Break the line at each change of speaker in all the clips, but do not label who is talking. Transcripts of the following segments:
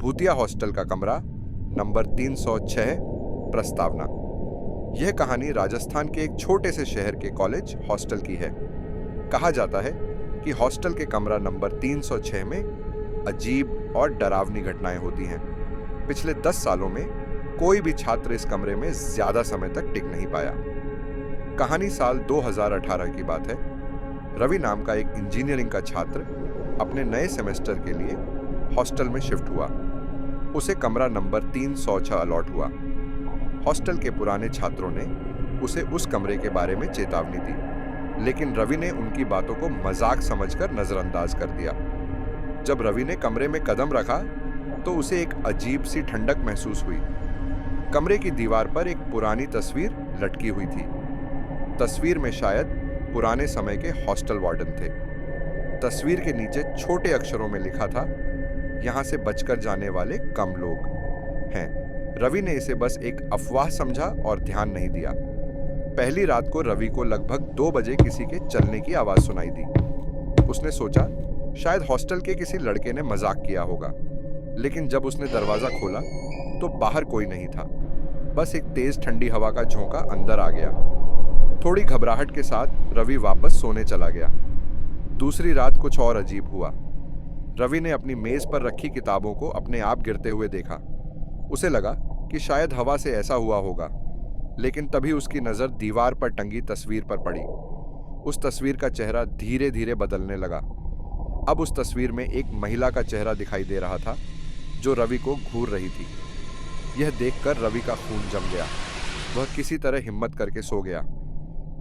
भूतिया हॉस्टल का कमरा नंबर 306 प्रस्तावना। यह कहानी राजस्थान के एक छोटे से शहर के कॉलेज हॉस्टल की है। कहा जाता है कि हॉस्टल के कमरा नंबर 306 में अजीब और डरावनी घटनाएं होती हैं। पिछले 10 सालों में कोई भी छात्र इस कमरे में ज्यादा समय तक टिक नहीं पाया। कहानी साल 2018 की बात है। रवि नाम का एक इंजीनियरिंग का छात्र अपने नए सेमेस्टर के लिए हॉस्टल में शिफ्ट हुआ। उसे कमरा नंबर 306 अलॉट हुआ। हॉस्टल के पुराने छात्रों ने उसे उस कमरे के बारे में चेतावनी दी, लेकिन रवि ने उनकी बातों को मजाक समझकर नजरअंदाज कर दिया। जब रवि ने कमरे में कदम रखा तो उसे एक अजीब सी ठंडक महसूस हुई। कमरे की दीवार पर एक पुरानी तस्वीर लटकी हुई थी। तस्वीर में शायद पुराने समय के हॉस्टल वार्डन थे। तस्वीर के नीचे छोटे अक्षरों में लिखा था, यहां से बचकर जाने वाले कम लोग हैं। रवि ने इसे बस एक अफवाह समझा और ध्यान नहीं दिया। पहली रात को रवि को लगभग 2 बजे किसी के चलने की आवाज सुनाई दी। उसने सोचा शायद हॉस्टल के किसी लड़के ने मजाक किया होगा, लेकिन जब उसने दरवाजा खोला तो बाहर कोई नहीं था। बस एक तेज ठंडी हवा का झोंका अंदर आ गया। थोड़ी घबराहट के साथ रवि वापस सोने चला गया। दूसरी रात कुछ और अजीब हुआ। रवि ने अपनी मेज पर रखी किताबों को अपने आप गिरते हुए देखा। उसे लगा कि शायद हवा से ऐसा हुआ होगा, लेकिन तभी उसकी नजर दीवार पर टंगी तस्वीर पर पड़ी। उस तस्वीर का चेहरा धीरे धीरे बदलने लगा। अब उस तस्वीर में एक महिला का चेहरा दिखाई दे रहा था जो रवि को घूर रही थी। यह देखकर रवि का खून जम गया। वह किसी तरह हिम्मत करके सो गया।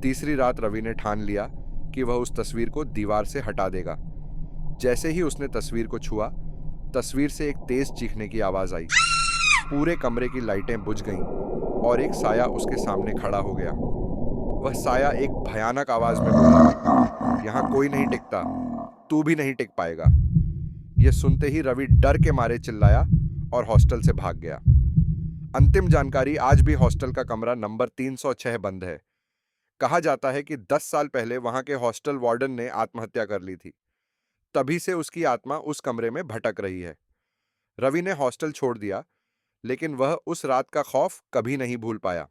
तीसरी रात रवि ने ठान लिया कि वह उस तस्वीर को दीवार से हटा देगा। जैसे ही उसने तस्वीर को छुआ, तस्वीर से एक तेज चीखने की आवाज आई। पूरे कमरे की लाइटें बुझ गईं और एक साया उसके सामने खड़ा हो गया। वह साया एक भयानक आवाज में बोला, यहां कोई नहीं टिकता, तू भी नहीं टिक पाएगा। यह सुनते ही रवि डर के मारे चिल्लाया और हॉस्टल से भाग गया। अंतिम जानकारी, आज भी हॉस्टल का कमरा नंबर 306 बंद है। कहा जाता है कि 10 साल पहले वहां के हॉस्टल वार्डन ने आत्महत्या कर ली थी। तभी से उसकी आत्मा उस कमरे में भटक रही है। रवि ने हॉस्टल छोड़ दिया, लेकिन वह उस रात का खौफ कभी नहीं भूल पाया।